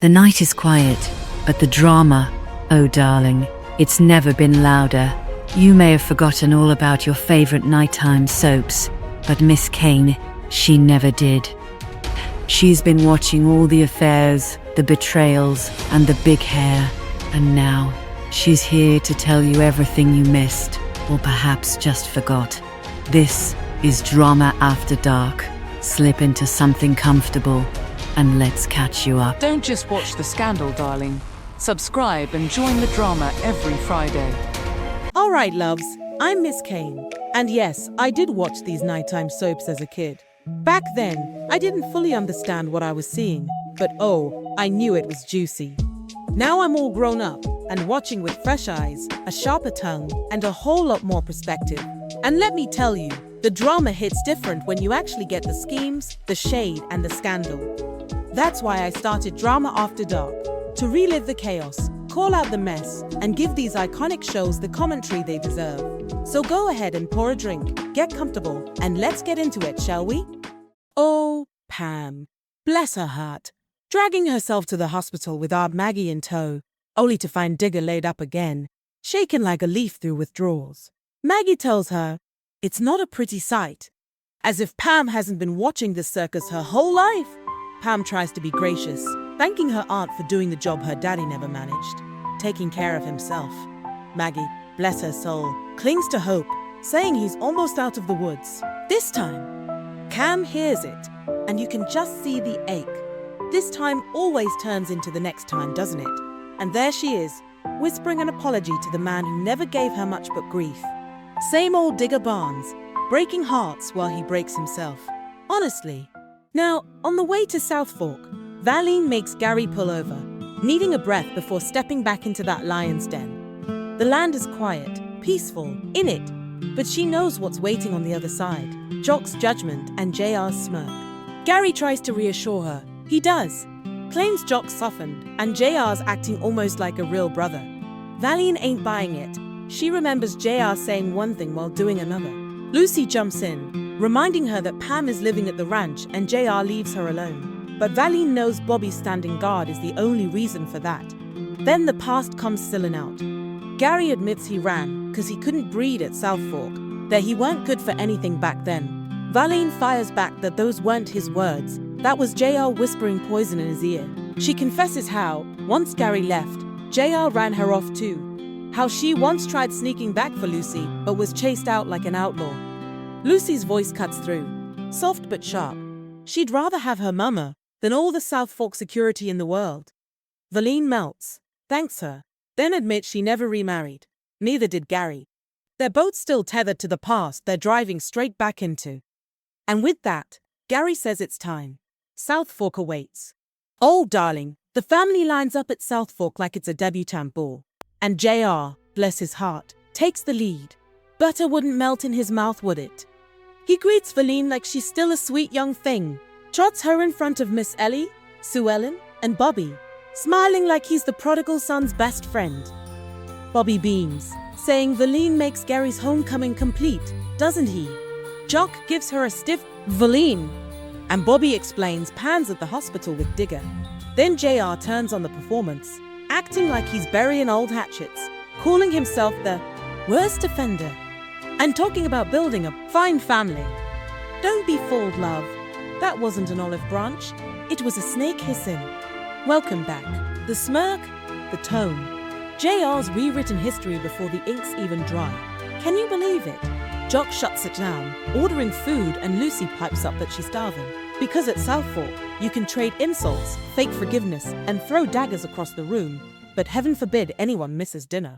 The night is quiet, but the drama, oh darling, it's never been louder. You may have forgotten all about your favorite nighttime soaps, but Miss Kane, she never did. She's been watching all the affairs, the betrayals, and the big hair, and now she's here to tell you everything you missed, or perhaps just forgot. This is Drama After Dark. Slip into something comfortable, and let's catch you up. Don't just watch the scandal, darling. Subscribe and join the drama every Friday. All right, loves, I'm Miss Kane. And yes, I did watch these nighttime soaps as a kid. Back then, I didn't fully understand what I was seeing, but oh, I knew it was juicy. Now I'm all grown up and watching with fresh eyes, a sharper tongue, and a whole lot more perspective. And let me tell you, the drama hits different when you actually get the schemes, the shade, and the scandal. That's why I started Drama After Dark, to relive the chaos, call out the mess, and give these iconic shows the commentary they deserve. So go ahead and pour a drink, get comfortable, and let's get into it, shall we? Oh, Pam, bless her heart, dragging herself to the hospital with Aunt Maggie in tow, only to find Digger laid up again, shaken like a leaf through withdrawals. Maggie tells her, it's not a pretty sight. As if Pam hasn't been watching this circus her whole life. Pam tries to be gracious, thanking her aunt for doing the job her daddy never managed, taking care of himself. Maggie, bless her soul, clings to hope, saying he's almost out of the woods. This time, Cam hears it, and you can just see the ache. This time always turns into the next time, doesn't it? And there she is, whispering an apology to the man who never gave her much but grief. Same old Digger Barnes, breaking hearts while he breaks himself. Honestly. Now, on the way to Southfork, Valeen makes Gary pull over, needing a breath before stepping back into that lion's den. The land is quiet, peaceful, in it, but she knows what's waiting on the other side. Jock's judgment and JR's smirk. Gary tries to reassure her. He does. Claims Jock softened, and JR's acting almost like a real brother. Valeen ain't buying it. She remembers JR saying one thing while doing another. Lucy jumps in, reminding her that Pam is living at the ranch and JR leaves her alone. But Valeen knows Bobby standing guard is the only reason for that. Then the past comes spilling out. Gary admits he ran because he couldn't breed at Southfork, that he weren't good for anything back then. Valeen fires back that those weren't his words. That was JR whispering poison in his ear. She confesses how, once Gary left, JR ran her off too. How she once tried sneaking back for Lucy, but was chased out like an outlaw. Lucy's voice cuts through, soft but sharp. She'd rather have her mama than all the Southfork security in the world. Valeen melts, thanks her, then admits she never remarried. Neither did Gary. They're both still tethered to the past they're driving straight back into. And with that, Gary says it's time. Southfork awaits. Oh, darling, the family lines up at Southfork like it's a debutante ball. And JR, bless his heart, takes the lead. Butter wouldn't melt in his mouth, would it? He greets Valeen like she's still a sweet young thing, trots her in front of Miss Ellie, Sue Ellen, and Bobby, smiling like he's the prodigal son's best friend. Bobby beams, saying Valeen makes Gary's homecoming complete, doesn't he? Jock gives her a stiff Valeen, and Bobby explains Pam's at the hospital with Digger. Then JR turns on the performance, acting like he's burying old hatchets, calling himself the worst offender, and talking about building a fine family. Don't be fooled, love. That wasn't an olive branch. It was a snake hissing. Welcome back. The smirk, the tone. JR's rewritten history before the ink's even dry. Can you believe it? Jock shuts it down, ordering food, and Lucy pipes up that she's starving. Because at Southfork, you can trade insults, fake forgiveness, and throw daggers across the room, but heaven forbid anyone misses dinner.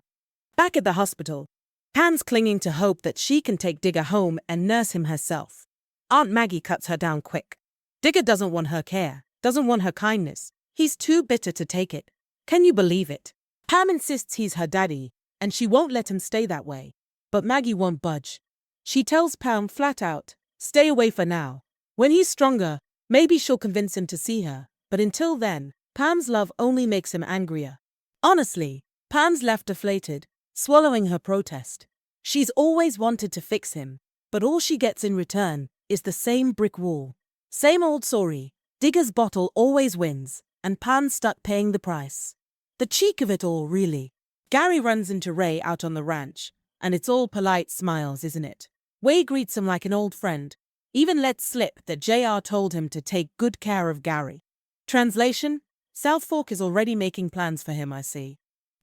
Back at the hospital, Pam's clinging to hope that she can take Digger home and nurse him herself. Aunt Maggie cuts her down quick. Digger doesn't want her care, doesn't want her kindness. He's too bitter to take it. Can you believe it? Pam insists he's her daddy, and she won't let him stay that way. But Maggie won't budge. She tells Pam flat out, stay away for now. When he's stronger, maybe she'll convince him to see her. But until then, Pam's love only makes him angrier. Honestly, Pam's left deflated, swallowing her protest. She's always wanted to fix him, but all she gets in return is the same brick wall. Same old sorry. Digger's bottle always wins. and Pan's stuck paying the price. The cheek of it all, really. Gary runs into Ray out on the ranch, and it's all polite smiles, isn't it? Ray greets him like an old friend, even lets slip that JR told him to take good care of Gary. Translation: Southfork is already making plans for him, I see.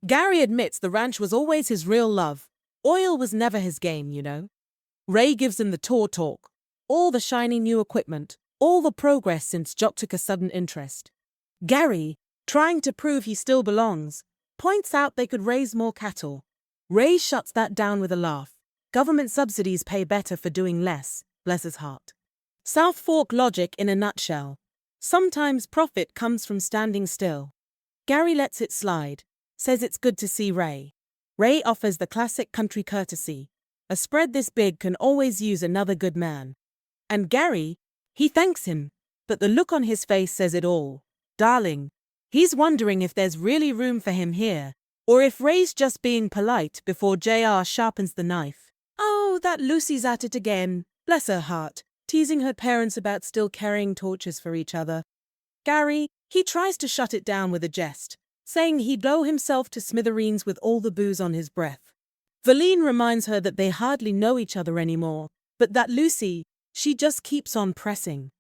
Gary admits the ranch was always his real love. Oil was never his game, you know. Ray gives him the tour talk. All the shiny new equipment, all the progress since Jock took a sudden interest. Gary, trying to prove he still belongs, points out they could raise more cattle. Ray shuts that down with a laugh. Government subsidies pay better for doing less, bless his heart. Southfork logic in a nutshell. Sometimes profit comes from standing still. Gary lets it slide, says it's good to see Ray. Ray offers the classic country courtesy. A spread this big can always use another good man. And Gary, he thanks him, but the look on his face says it all. Darling, he's wondering if there's really room for him here, or if Ray's just being polite before JR sharpens the knife. Oh, that Lucy's at it again, bless her heart, teasing her parents about still carrying torches for each other. Gary, he tries to shut it down with a jest, saying he'd blow himself to smithereens with all the booze on his breath. Valeen reminds her that they hardly know each other anymore, but that Lucy, she just keeps on pressing.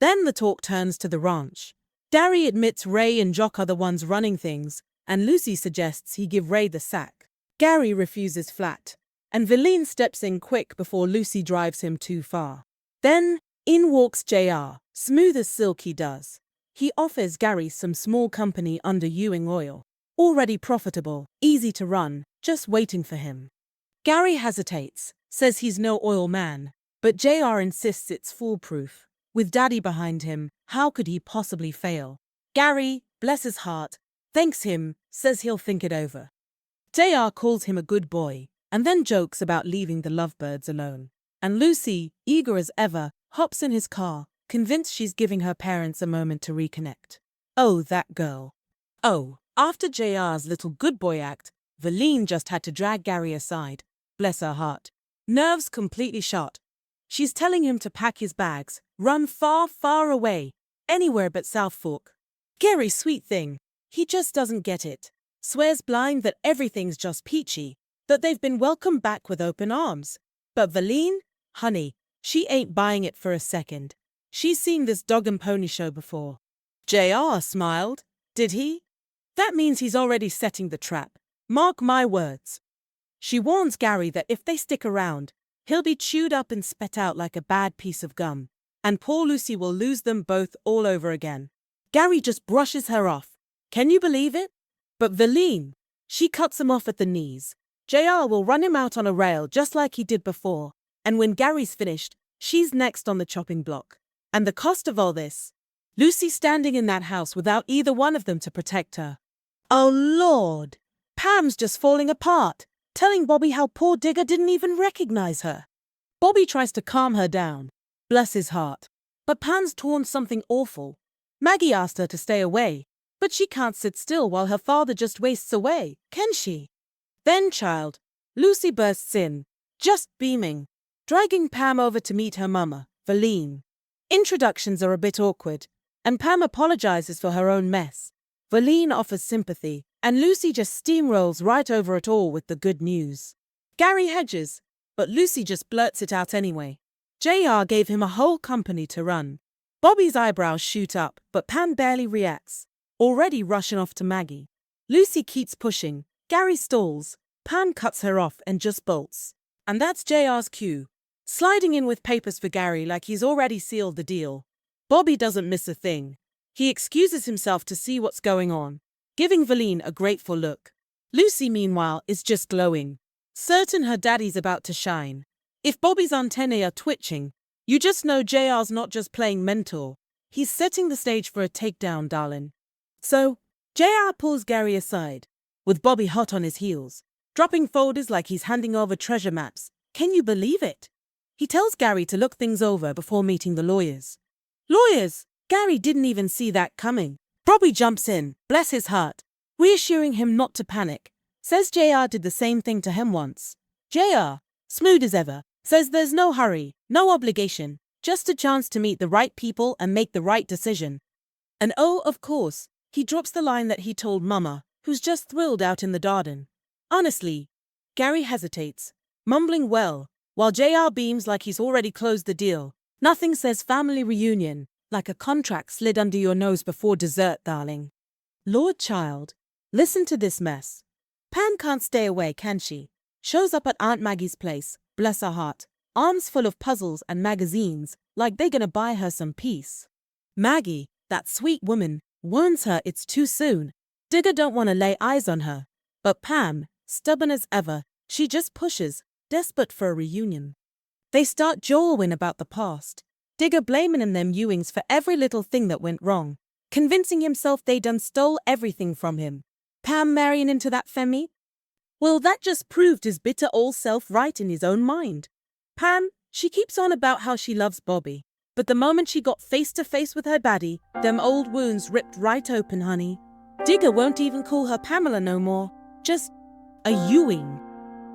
Then the talk turns to the ranch. Gary admits Ray and Jock are the ones running things, and Lucy suggests he give Ray the sack. Gary refuses flat, and Valeen steps in quick before Lucy drives him too far. Then, in walks JR, smooth as silk he does. He offers Gary some small company under Ewing Oil. Already profitable, easy to run, just waiting for him. Gary hesitates, says he's no oil man, but JR insists it's foolproof. With Daddy behind him, how could he possibly fail? Gary, bless his heart, thanks him, says he'll think it over. JR calls him a good boy, and then jokes about leaving the lovebirds alone. And Lucy, eager as ever, hops in his car, convinced she's giving her parents a moment to reconnect. Oh, that girl. Oh, after JR's little good boy act, Valeen just had to drag Gary aside. Bless her heart. Nerves completely shot. She's telling him to pack his bags, run far, far away, anywhere but Southfork. Gary, sweet thing, he just doesn't get it. Swears blind that everything's just peachy, that they've been welcomed back with open arms. But Valeen, honey, she ain't buying it for a second. She's seen this dog and pony show before. JR smiled. Did he? That means he's already setting the trap. Mark my words. She warns Gary that if they stick around, he'll be chewed up and spat out like a bad piece of gum, and poor Lucy will lose them both all over again. Gary just brushes her off. Can you believe it? But Valeen, she cuts him off at the knees. JR will run him out on a rail just like he did before, and when Gary's finished, she's next on the chopping block. And the cost of all this? Lucy standing in that house without either one of them to protect her. Oh Lord! Pam's just falling apart, telling Bobby how poor Digger didn't even recognize her. Bobby tries to calm her down. Bless his heart. But Pam's torn something awful. Maggie asked her to stay away, but she can't sit still while her father just wastes away, can she? Then, child, Lucy bursts in, just beaming, dragging Pam over to meet her mama, Valeen. Introductions are a bit awkward, and Pam apologizes for her own mess. Valeen offers sympathy, and Lucy just steamrolls right over it all with the good news. Gary hedges, but Lucy just blurts it out anyway. JR gave him a whole company to run. Bobby's eyebrows shoot up, but Pam barely reacts, already rushing off to Maggie. Lucy keeps pushing, Gary stalls, Pam cuts her off and just bolts. And that's JR's cue, sliding in with papers for Gary like he's already sealed the deal. Bobby doesn't miss a thing. He excuses himself to see what's going on, giving Valeen a grateful look. Lucy, meanwhile, is just glowing, certain her daddy's about to shine. If Bobby's antennae are twitching, you just know JR's not just playing mentor. He's setting the stage for a takedown, darling. So, JR pulls Gary aside, with Bobby hot on his heels, dropping folders like he's handing over treasure maps. Can you believe it? He tells Gary to look things over before meeting the lawyers. Lawyers! Gary didn't even see that coming. Bobby jumps in, bless his heart, reassuring him not to panic. Says JR did the same thing to him once. JR, smooth as ever, says there's no hurry, no obligation, just a chance to meet the right people and make the right decision. And oh, of course, he drops the line that he told Mama, who's just thrilled out in the garden. Honestly, Gary hesitates, mumbling well, while JR beams like he's already closed the deal. Nothing says family reunion like a contract slid under your nose before dessert, darling. Lord child, listen to this mess. Pan can't stay away, can she? Shows up at Aunt Maggie's place, bless her heart, arms full of puzzles and magazines, like they're gonna buy her some peace. Maggie, that sweet woman, warns her it's too soon. Digger don't want to lay eyes on her. But Pam, stubborn as ever, she just pushes, desperate for a reunion. They start jawing about the past. Digger blaming them Ewings for every little thing that went wrong, convincing himself they done stole everything from him. Pam marrying into that Femi? Well, that just proved his bitter old self right in his own mind. Pam, she keeps on about how she loves Bobby, but the moment she got face to face with her baddie, them old wounds ripped right open, honey. Digger won't even call her Pamela no more, just a Ewing.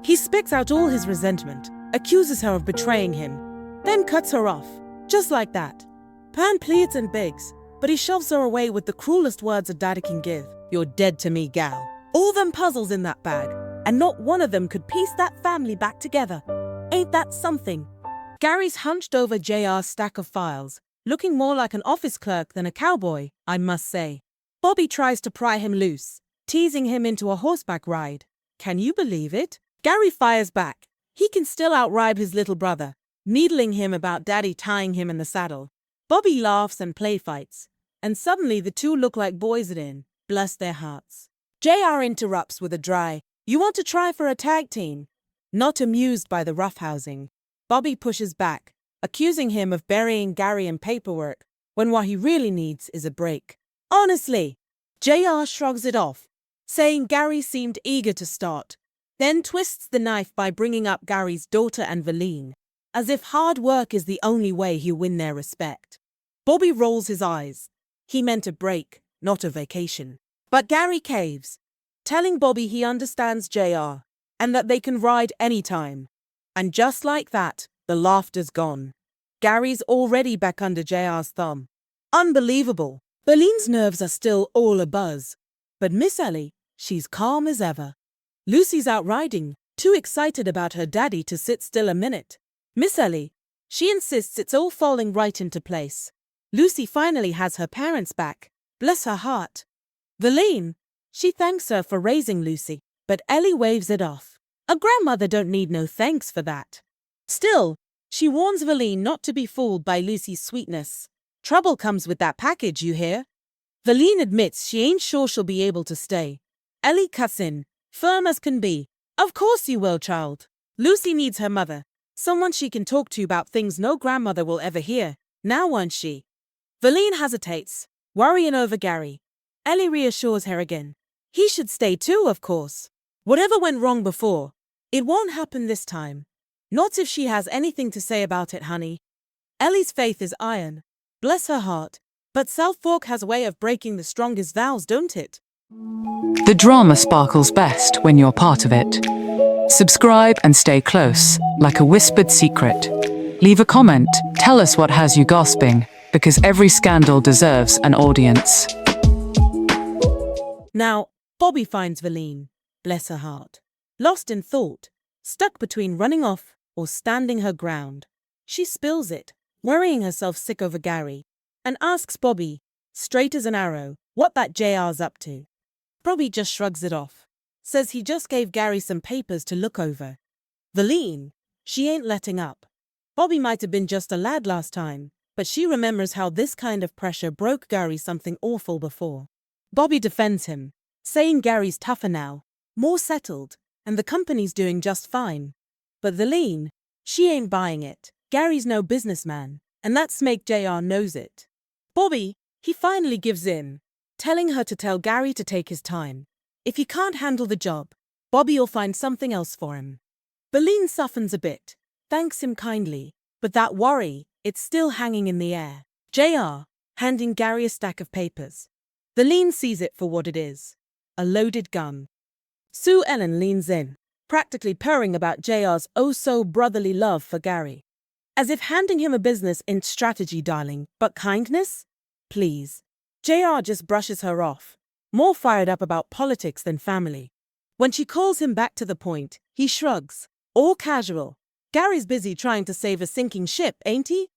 He spits out all his resentment, accuses her of betraying him, then cuts her off, just like that. Pam pleads and begs, but he shoves her away with the cruelest words a daddy can give. You're dead to me, gal. All them puzzles in that bag, and not one of them could piece that family back together. Ain't that something? Gary's hunched over JR's stack of files, looking more like an office clerk than a cowboy, I must say. Bobby tries to pry him loose, teasing him into a horseback ride. Can you believe it? Gary fires back. He can still outride his little brother, needling him about daddy tying him in the saddle. Bobby laughs and play fights, and suddenly the two look like boys again, bless their hearts. JR interrupts with a dry, "You want to try for a tag team?" Not amused by the roughhousing, Bobby pushes back, accusing him of burying Gary in paperwork, when what he really needs is a break. Honestly, JR shrugs it off, saying Gary seemed eager to start, then twists the knife by bringing up Gary's daughter and Valeen, as if hard work is the only way he'll win their respect. Bobby rolls his eyes. He meant a break, not a vacation. But Gary caves, telling Bobby he understands JR, and that they can ride anytime. And just like that, the laughter's gone. Gary's already back under JR's thumb. Unbelievable. Valeen's nerves are still all abuzz. But Miss Ellie, she's calm as ever. Lucy's out riding, too excited about her daddy to sit still a minute. Miss Ellie, she insists it's all falling right into place. Lucy finally has her parents back. Bless her heart. Valeen, she thanks her for raising Lucy, but Ellie waves it off. A grandmother don't need no thanks for that. Still, she warns Valeen not to be fooled by Lucy's sweetness. Trouble comes with that package, you hear? Valeen admits she ain't sure she'll be able to stay. Ellie cuts in, firm as can be. Of course you will, child. Lucy needs her mother, someone she can talk to about things no grandmother will ever hear. Now won't she? Valeen hesitates, worrying over Gary. Ellie reassures her again. He should stay too, of course. Whatever went wrong before, it won't happen this time. Not if she has anything to say about it, honey. Ellie's faith is iron. Bless her heart. But Southfork has a way of breaking the strongest vows, don't it? The drama sparkles best when you're part of it. Subscribe and stay close, like a whispered secret. Leave a comment, tell us what has you gasping, because every scandal deserves an audience. Now, Bobby finds Valeen, bless her heart, lost in thought, stuck between running off or standing her ground. She spills it, worrying herself sick over Gary, and asks Bobby, straight as an arrow, what that JR's up to. Bobby just shrugs it off, says he just gave Gary some papers to look over. Valeen, she ain't letting up. Bobby might have been just a lad last time, but she remembers how this kind of pressure broke Gary something awful before. Bobby defends him, saying Gary's tougher now, more settled, and the company's doing just fine. But Valeen, she ain't buying it. Gary's no businessman, and that Snake JR knows it. Bobby, he finally gives in, telling her to tell Gary to take his time. If he can't handle the job, Bobby'll find something else for him. Valeen softens a bit, thanks him kindly, but that worry, it's still hanging in the air. JR, handing Gary a stack of papers. Valeen sees it for what it is, a loaded gun. Sue Ellen leans in, practically purring about JR's oh-so-brotherly love for Gary. As if handing him a business ain't strategy, darling, but kindness? Please. JR just brushes her off, more fired up about politics than family. When she calls him back to the point, he shrugs, all casual. Gary's busy trying to save a sinking ship, ain't he?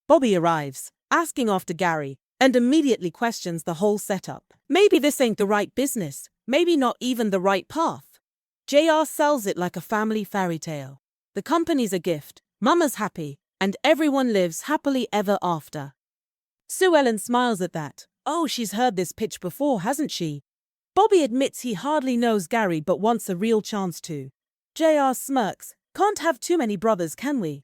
Bobby arrives, asking after Gary, and immediately questions the whole setup. Maybe this ain't the right business, maybe not even the right path. JR sells it like a family fairy tale. The company's a gift, Mama's happy, and everyone lives happily ever after. Sue Ellen smiles at that. Oh, she's heard this pitch before, hasn't she? Bobby admits he hardly knows Gary but wants a real chance to. JR smirks. Can't have too many brothers, can we?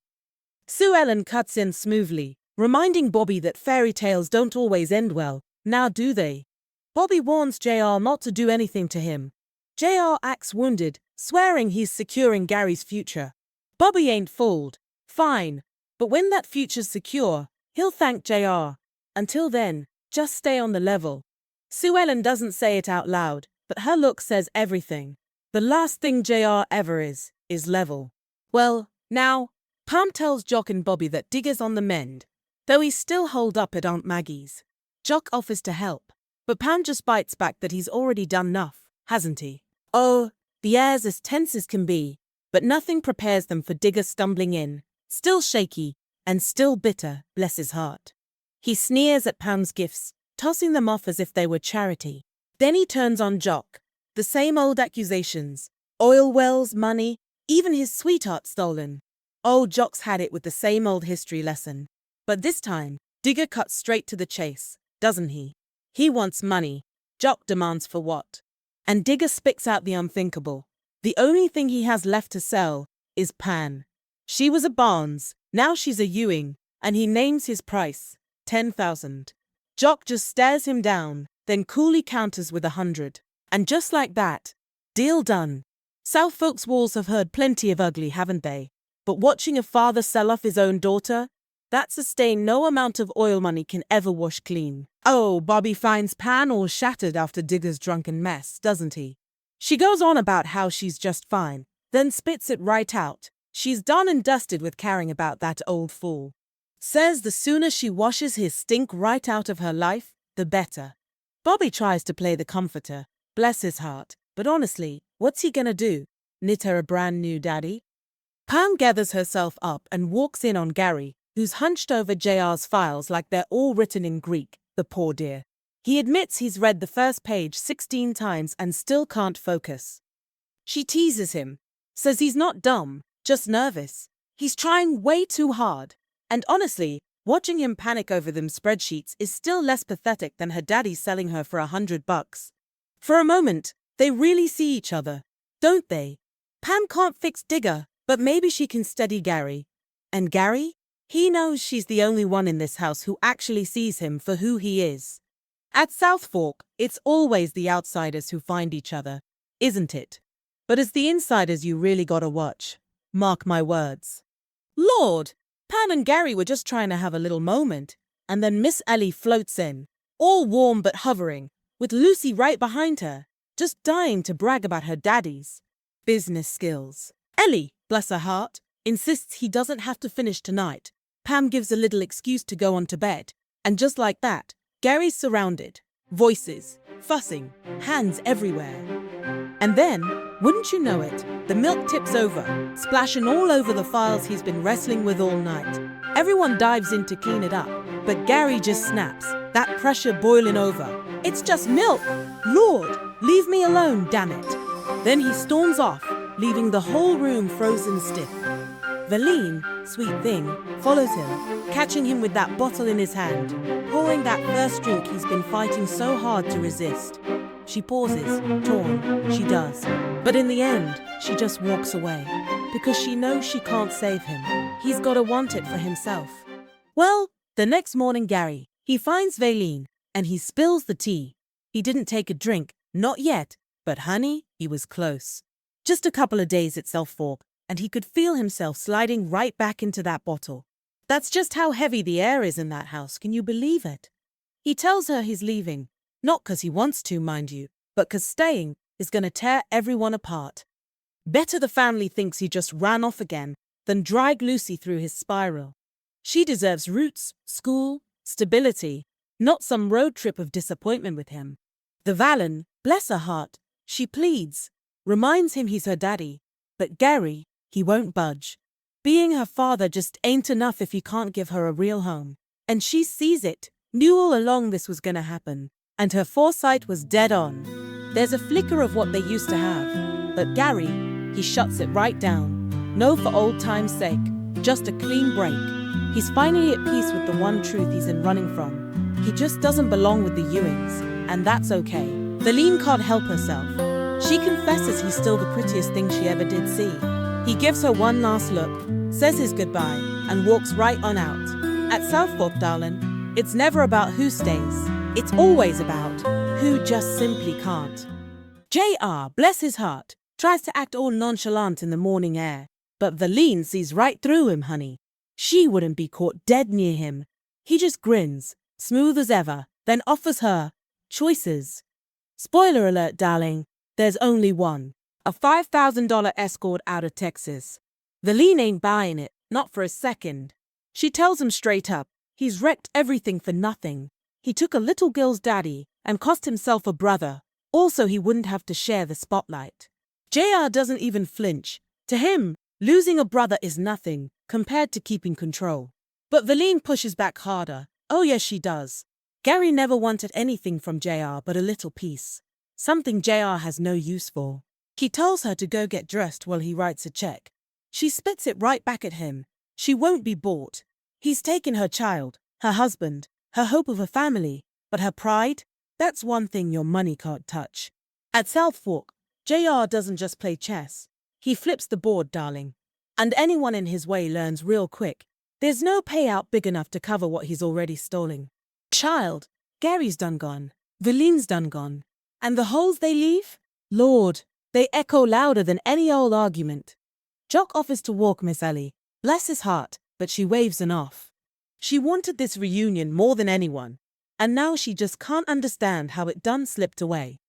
Sue Ellen cuts in smoothly, reminding Bobby that fairy tales don't always end well, now do they? Bobby warns JR not to do anything to him. JR acts wounded, swearing he's securing Gary's future. Bobby ain't fooled. Fine. But when that future's secure, he'll thank JR. Until then, just stay on the level. Sue Ellen doesn't say it out loud, but her look says everything. The last thing JR ever is level. Well, now, Pam tells Jock and Bobby that Digger's on the mend, though he's still holed up at Aunt Maggie's. Jock offers to help, but Pam just bites back that he's already done enough, hasn't he? Oh, the air's as tense as can be, but nothing prepares them for Digger stumbling in, still shaky and still bitter, bless his heart. He sneers at Pam's gifts, tossing them off as if they were charity. Then he turns on Jock. The same old accusations. Oil wells, money, even his sweetheart stolen. Oh, Jock's had it with the same old history lesson. But this time, Digger cuts straight to the chase, doesn't he? He wants money. Jock demands for what? And Digger spits out the unthinkable. The only thing he has left to sell is Pan. She was a Barnes, now she's a Ewing, and he names his price, 10,000. Jock just stares him down, then coolly counters with 100. And just like that, deal done. Southfork's walls have heard plenty of ugly, haven't they? But watching a father sell off his own daughter, that's a stain no amount of oil money can ever wash clean. Oh, Bobby finds Pan all shattered after Digger's drunken mess, doesn't he? She goes on about how she's just fine, then spits it right out. She's done and dusted with caring about that old fool. Says the sooner she washes his stink right out of her life, the better. Bobby tries to play the comforter, bless his heart, but honestly, what's he gonna do? Knit her a brand new daddy? Pam gathers herself up and walks in on Gary, who's hunched over JR's files like they're all written in Greek, the poor dear. He admits he's read the first page 16 times and still can't focus. She teases him, says he's not dumb, just nervous. He's trying way too hard. And honestly, watching him panic over them spreadsheets is still less pathetic than her daddy selling her for $100. For a moment, they really see each other, don't they? Pam can't fix Digger, but maybe she can steady Gary. And Gary? He knows she's the only one in this house who actually sees him for who he is. At Southfork, it's always the outsiders who find each other, isn't it? But it's the insiders you really gotta watch. Mark my words. Lord! Pam and Gary were just trying to have a little moment, and then Miss Ellie floats in, all warm but hovering, with Lucy right behind her, just dying to brag about her daddy's business skills. Ellie, bless her heart, insists he doesn't have to finish tonight. Pam gives a little excuse to go on to bed, and just like that, Gary's surrounded. Voices, fussing, hands everywhere. And then, wouldn't you know it, the milk tips over, splashing all over the files he's been wrestling with all night. Everyone dives in to clean it up, but Gary just snaps, that pressure boiling over. It's just milk! Lord, leave me alone, damn it! Then he storms off, leaving the whole room frozen stiff. Valeen, sweet thing, follows him, catching him with that bottle in his hand, pouring that first drink he's been fighting so hard to resist. She pauses, torn, she does. But in the end, she just walks away, because she knows she can't save him. He's gotta want it for himself. Well, the next morning he finds Valeen, and he spills the tea. He didn't take a drink, not yet, but honey, he was close. Just a couple of days at Southfork, and he could feel himself sliding right back into that bottle. That's just how heavy the air is in that house, can you believe it? He tells her he's leaving, not 'cause he wants to, mind you, but 'cause staying is gonna tear everyone apart. Better the family thinks he just ran off again than drag Lucy through his spiral. She deserves roots, school, stability, not some road trip of disappointment with him. The Valeen, bless her heart, she pleads, reminds him he's her daddy. But Gary, he won't budge. Being her father just ain't enough if he can't give her a real home. And she sees it, knew all along this was gonna happen. And her foresight was dead on. There's a flicker of what they used to have. But Gary, he shuts it right down. No for old time's sake, just a clean break. He's finally at peace with the one truth he's in running from. He just doesn't belong with the Ewings, and that's okay. Valeen can't help herself. She confesses he's still the prettiest thing she ever did see. He gives her one last look, says his goodbye, and walks right on out. At Southfork, darling, it's never about who stays. It's always about who just simply can't. JR, bless his heart, tries to act all nonchalant in the morning air. But Valeen sees right through him, honey. She wouldn't be caught dead near him. He just grins, smooth as ever, then offers her choices. Spoiler alert, darling, there's only one. A $5,000 escort out of Texas. Valeen ain't buying it, not for a second. She tells him straight up, he's wrecked everything for nothing. He took a little girl's daddy and cost himself a brother. Also, he wouldn't have to share the spotlight. JR doesn't even flinch. To him, losing a brother is nothing compared to keeping control. But Valeen pushes back harder. Oh yes, she does. Gary never wanted anything from JR but a little piece. Something JR has no use for. He tells her to go get dressed while he writes a check. She spits it right back at him. She won't be bought. He's taken her child, her husband, her hope of a family, but her pride? That's one thing your money can't touch. At Southfork, JR doesn't just play chess. He flips the board, darling. And anyone in his way learns real quick. There's no payout big enough to cover what he's already stolen. Child, Gary's done gone. Valeen's done gone. And the holes they leave? Lord, they echo louder than any old argument. Jock offers to walk Miss Ellie. Bless his heart, but she waves an off. She wanted this reunion more than anyone. And now she just can't understand how it done slipped away.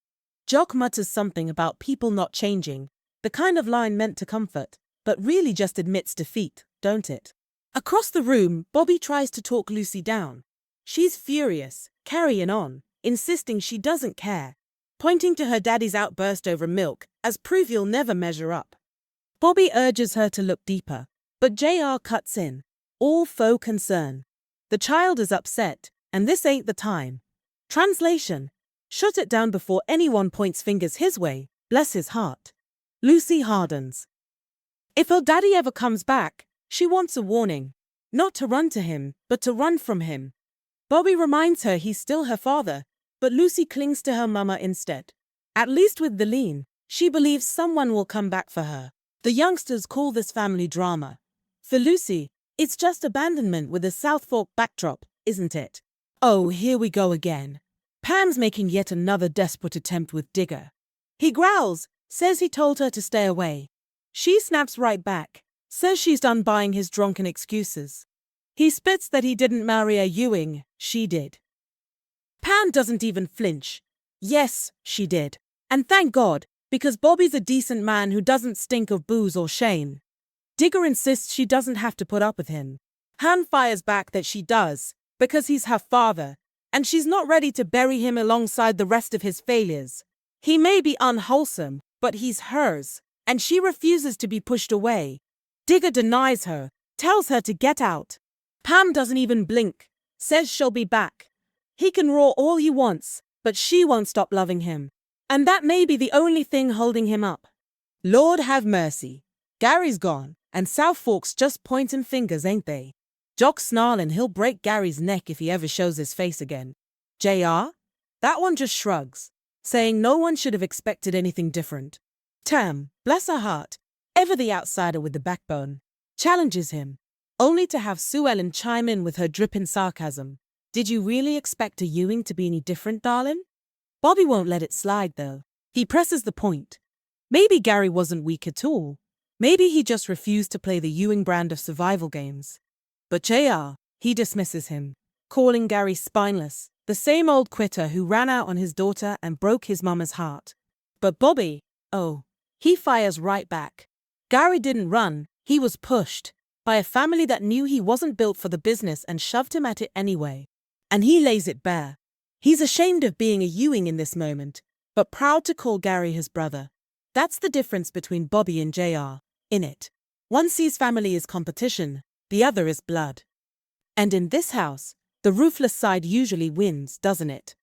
Jock mutters something about people not changing. The kind of line meant to comfort, but really just admits defeat, don't it? Across the room, Bobby tries to talk Lucy down. She's furious, carrying on, insisting she doesn't care, pointing to her daddy's outburst over milk as proof he'll never measure up. Bobby urges her to look deeper, but JR cuts in, all faux concern. The child is upset, and this ain't the time. Translation: shut it down before anyone points fingers his way, bless his heart. Lucy hardens. If her daddy ever comes back, she wants a warning. Not to run to him, but to run from him. Bobby reminds her he's still her father, but Lucy clings to her mama instead. At least with Valeen, she believes someone will come back for her. The youngsters call this family drama. For Lucy, it's just abandonment with a Southfork backdrop, isn't it? Oh, here we go again. Pam's making yet another desperate attempt with Digger. He growls, says he told her to stay away. She snaps right back, says she's done buying his drunken excuses. He spits that he didn't marry a Ewing, she did. Pam doesn't even flinch. Yes, she did. And thank God, because Bobby's a decent man who doesn't stink of booze or shame. Digger insists she doesn't have to put up with him. Han fires back that she does, because he's her father, and she's not ready to bury him alongside the rest of his failures. He may be unwholesome, but he's hers, and she refuses to be pushed away. Digger denies her, tells her to get out. Pam doesn't even blink, says she'll be back. He can roar all he wants, but she won't stop loving him. And that may be the only thing holding him up. Lord have mercy. Gary's gone, and Southfork's just pointing fingers, ain't they? Jock's snarling he'll break Gary's neck if he ever shows his face again. JR? That one just shrugs, saying no one should have expected anything different. Tam, bless her heart, ever the outsider with the backbone, challenges him, only to have Sue Ellen chime in with her dripping sarcasm. Did you really expect a Ewing to be any different, darling? Bobby won't let it slide, though. He presses the point. Maybe Gary wasn't weak at all. Maybe he just refused to play the Ewing brand of survival games. But JR, he dismisses him, calling Gary spineless, the same old quitter who ran out on his daughter and broke his mama's heart. But Bobby, oh, he fires right back. Gary didn't run, he was pushed by a family that knew he wasn't built for the business and shoved him at it anyway. and he lays it bare. He's ashamed of being a Ewing in this moment, but proud to call Gary his brother. That's the difference between Bobby and JR, innit? One sees family as competition, the other is blood. And in this house, the ruthless side usually wins, doesn't it?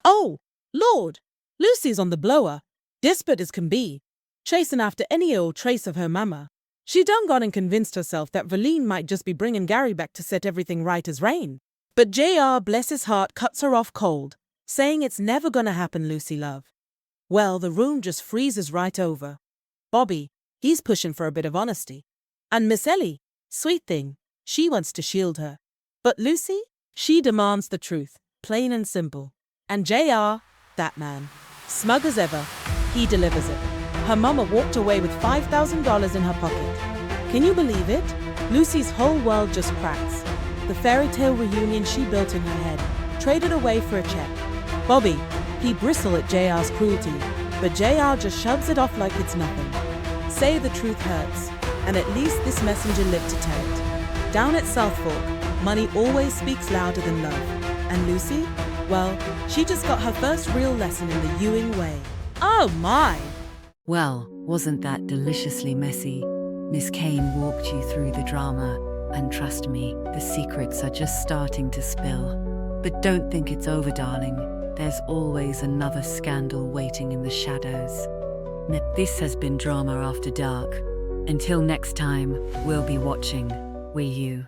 Oh, Lord! Lucy's on the blower, desperate as can be, chasing after any old trace of her mama. She done gone and convinced herself that Valeen might just be bringing Gary back to set everything right as rain. But JR, bless his heart, cuts her off cold, saying it's never gonna happen, Lucy love. Well, the room just freezes right over. Bobby, he's pushing for a bit of honesty. And Miss Ellie, sweet thing, she wants to shield her. But Lucy, she demands the truth, plain and simple. And JR, that man, smug as ever, he delivers it. Her mama walked away with $5,000 in her pocket. Can you believe it? Lucy's whole world just cracks. The fairy tale reunion she built in her head, traded away for a check. Bobby, he bristle at JR's cruelty, but JR just shoves it off like it's nothing. Say the truth hurts, and at least this messenger lived to tell it. Down at Southfork, money always speaks louder than love. And Lucy? Well, she just got her first real lesson in the Ewing way. Oh my! Well, wasn't that deliciously messy? Miss Kane walked you through the drama, and trust me, the secrets are just starting to spill. But don't think it's over, darling. There's always another scandal waiting in the shadows. This has been Drama After Dark. Until next time, we'll be watching. Will you?